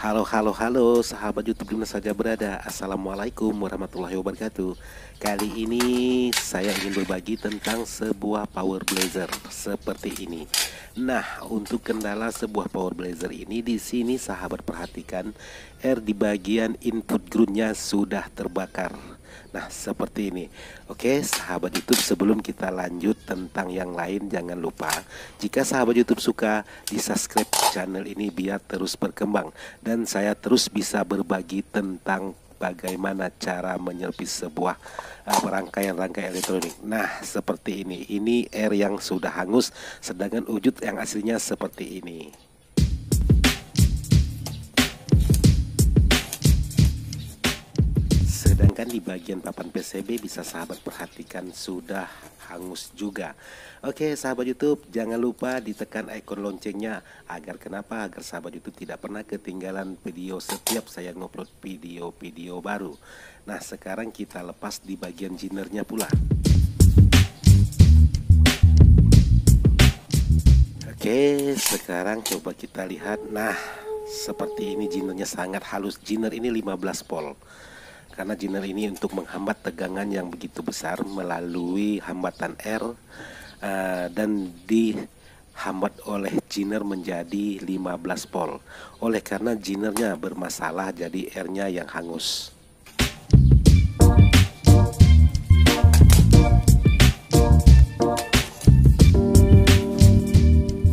Halo, halo, halo, sahabat YouTube dimana saja berada. Assalamualaikum warahmatullahi wabarakatuh. Kali ini saya ingin berbagi tentang sebuah power blazer seperti ini. Nah, untuk kendala sebuah power blazer ini, di sini sahabat perhatikan, di bagian input groundnya sudah terbakar. Nah, seperti ini. Oke, sahabat YouTube, sebelum kita lanjut tentang yang lain, jangan lupa jika sahabat YouTube suka, di subscribe channel ini biar terus berkembang dan saya terus bisa berbagi tentang bagaimana cara menyervis sebuah rangkaian elektronik. Nah, seperti ini. Ini air yang sudah hangus, sedangkan wujud yang aslinya seperti ini. Sedangkan di bagian papan PCB bisa sahabat perhatikan sudah hangus juga. Oke, sahabat YouTube, jangan lupa ditekan ikon loncengnya agar kenapa? Agar sahabat YouTube tidak pernah ketinggalan video setiap saya ngupload video-video baru. Nah, sekarang kita lepas di bagian jinernya pula. Oke, sekarang coba kita lihat. Nah, seperti ini jinernya sangat halus. Jiner ini 15 volt. Karena jiner ini untuk menghambat tegangan yang begitu besar melalui hambatan R, dan dihambat oleh jiner menjadi 15 volt. Oleh karena jinernya bermasalah, jadi R-nya yang hangus.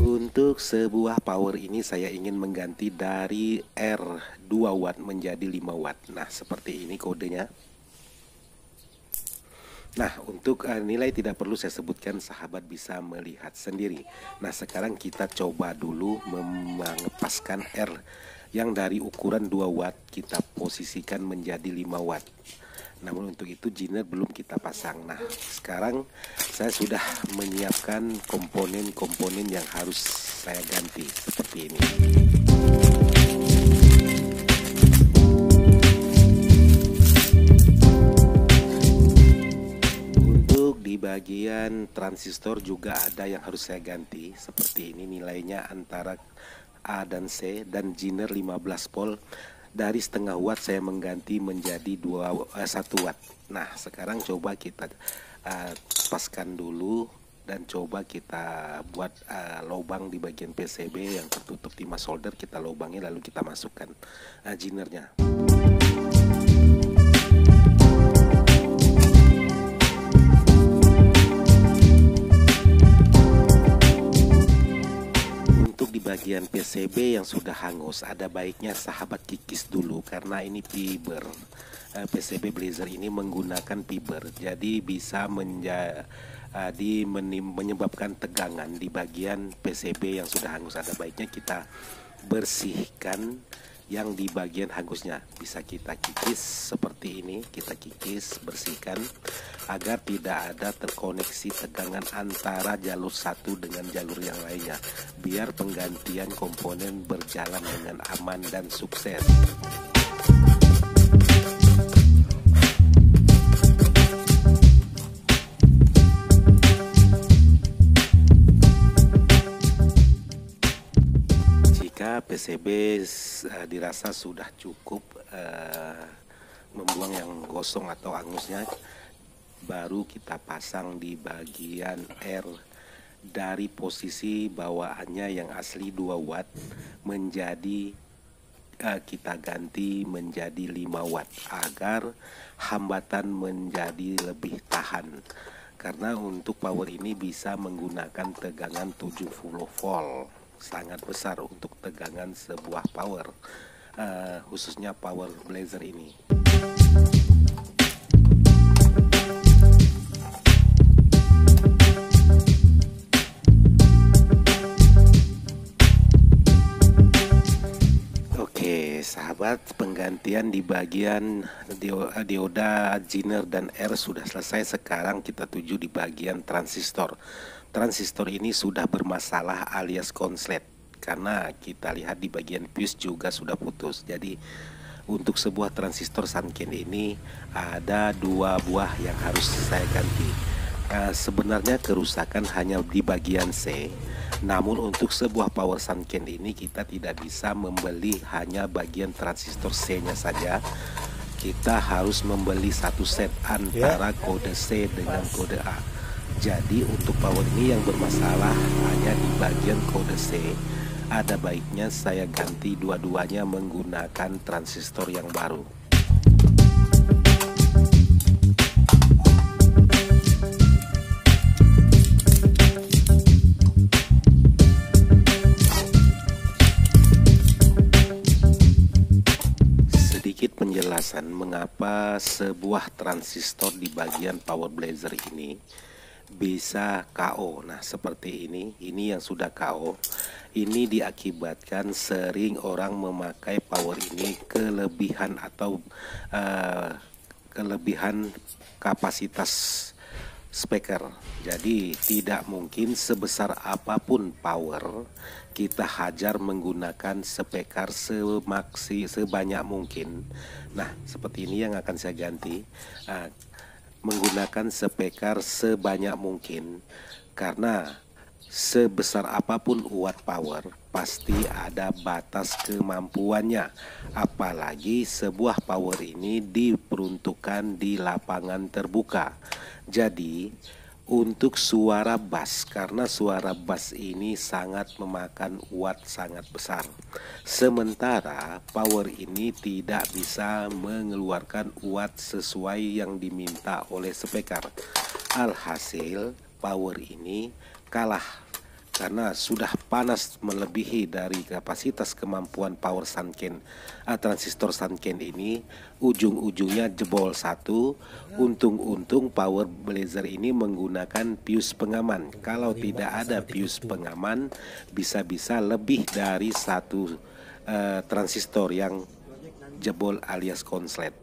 Untuk sebuah power ini saya ingin mengganti dari R 2 watt menjadi 5 watt. Nah, seperti ini kodenya. Nah, untuk nilai tidak perlu saya sebutkan, sahabat bisa melihat sendiri. Nah, sekarang kita coba dulu mengepaskan R yang dari ukuran 2 watt kita posisikan menjadi 5 watt. Namun untuk itu jiner belum kita pasang. Nah, sekarang saya sudah menyiapkan komponen-komponen yang harus saya ganti seperti ini. Untuk di bagian transistor juga ada yang harus saya ganti seperti ini. Nilainya antara A dan C, dan jiner 15 volt. Dari setengah watt saya mengganti menjadi 1 watt. Nah, sekarang coba kita paskan dulu dan coba kita buat lubang di bagian PCB yang tertutup timah solder. Kita lubangi lalu kita masukkan jinernya. Bagian PCB yang sudah hangus, ada baiknya sahabat kikis dulu karena ini fiber. PCB blazer ini menggunakan fiber, jadi bisa menyebabkan tegangan di bagian PCB yang sudah hangus. Ada baiknya kita bersihkan yang di bagian hangusnya. Bisa kita kikis seperti ini, kita kikis, bersihkan agar tidak ada terkoneksi tegangan antara jalur satu dengan jalur yang lainnya, biar penggantian komponen berjalan dengan aman dan sukses. PCB dirasa sudah cukup membuang yang gosong atau hangusnya, baru kita pasang di bagian R dari posisi bawaannya yang asli 2 watt menjadi kita ganti menjadi 5 watt agar hambatan menjadi lebih tahan. Karena untuk power ini bisa menggunakan tegangan 70 volt. Sangat besar untuk tegangan sebuah power, khususnya power blazer ini. Oke, sahabat, penggantian di bagian dioda, jiner, dan R sudah selesai. Sekarang kita tuju di bagian transistor. Transistor ini sudah bermasalah alias konslet, karena kita lihat di bagian fuse juga sudah putus. Jadi untuk sebuah transistor Sanken ini ada 2 buah yang harus saya ganti. Sebenarnya kerusakan hanya di bagian C. Namun untuk sebuah power sunken ini kita tidak bisa membeli hanya bagian transistor C-nya saja. Kita harus membeli satu set antara kode C dengan kode A. Jadi untuk power ini yang bermasalah hanya di bagian kode C. Ada baiknya saya ganti dua-duanya menggunakan transistor yang baru. Penjelasan mengapa sebuah transistor di bagian power blazer ini bisa KO. Nah, seperti ini yang sudah KO. Ini diakibatkan sering orang memakai power ini kelebihan atau kelebihan kapasitas speaker. Jadi tidak mungkin sebesar apapun power kita hajar menggunakan speaker sebanyak mungkin. Nah, seperti ini yang akan saya ganti. Menggunakan speaker sebanyak mungkin, karena sebesar apapun watt power pasti ada batas kemampuannya. Apalagi sebuah power ini diperuntukkan di lapangan terbuka. Jadi untuk suara bass, karena suara bass ini sangat memakan watt sangat besar, sementara power ini tidak bisa mengeluarkan watt sesuai yang diminta oleh speaker. Alhasil power ini kalah karena sudah panas melebihi dari kapasitas kemampuan power sunken. Transistor sunken ini ujung-ujungnya jebol satu. Untung-untung power blazer ini menggunakan fuse pengaman. Kalau tidak ada fuse pengaman, bisa-bisa lebih dari satu transistor yang jebol alias konslet.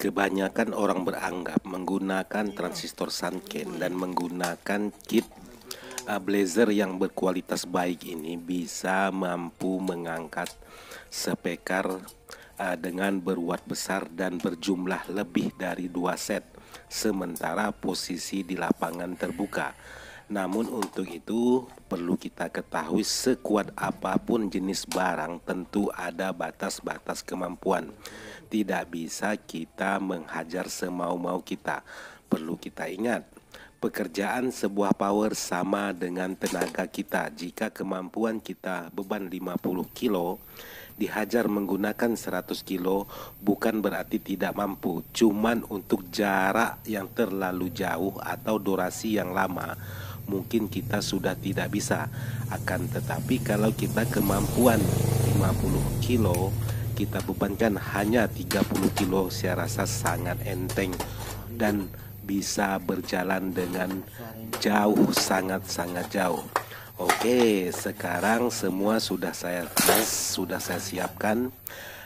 Kebanyakan orang beranggap menggunakan transistor sunken dan menggunakan kit blazer yang berkualitas baik ini bisa mampu mengangkat speaker dengan berwatt besar dan berjumlah lebih dari 2 set, sementara posisi di lapangan terbuka. Namun untuk itu perlu kita ketahui, sekuat apapun jenis barang tentu ada batas-batas kemampuan. Tidak bisa kita menghajar semau-mau kita. Perlu kita ingat, pekerjaan sebuah power sama dengan tenaga kita. Jika kemampuan kita beban 50 kilo, dihajar menggunakan 100 kilo bukan berarti tidak mampu. Cuman untuk jarak yang terlalu jauh atau durasi yang lama, mungkin kita sudah tidak bisa. Akan tetapi kalau kita kemampuan 50 kilo, kita bebankan hanya 30 kilo, saya rasa sangat enteng dan bisa berjalan dengan jauh, sangat-sangat jauh. Oke, sekarang semua sudah saya tes, sudah saya siapkan.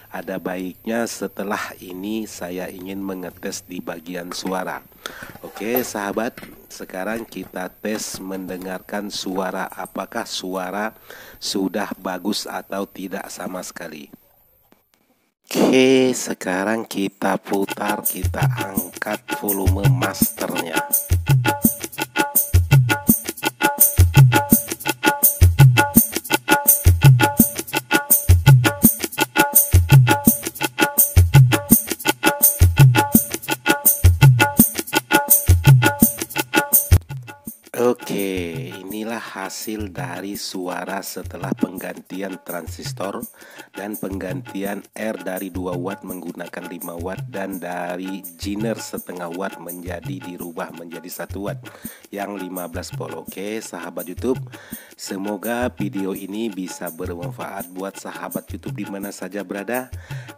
Ada baiknya setelah ini saya ingin mengetes di bagian suara. Oke sahabat, sekarang kita tes mendengarkan suara, apakah suara sudah bagus atau tidak sama sekali. Oke, sekarang kita putar, kita angkat volume masternya. Oke, inilah hasil dari suara setelah penggantian transistor dan penggantian R dari 2 watt menggunakan 5 watt dan dari Zener setengah watt dirubah menjadi 1 watt yang 15 volt. Oke sahabat YouTube, semoga video ini bisa bermanfaat buat sahabat YouTube di mana saja berada,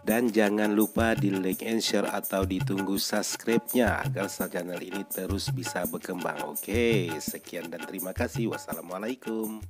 dan jangan lupa di like and share atau ditunggu subscribe-nya agar channel ini terus bisa berkembang. Oke, sekian dan terima kasih. Wassalamualaikum.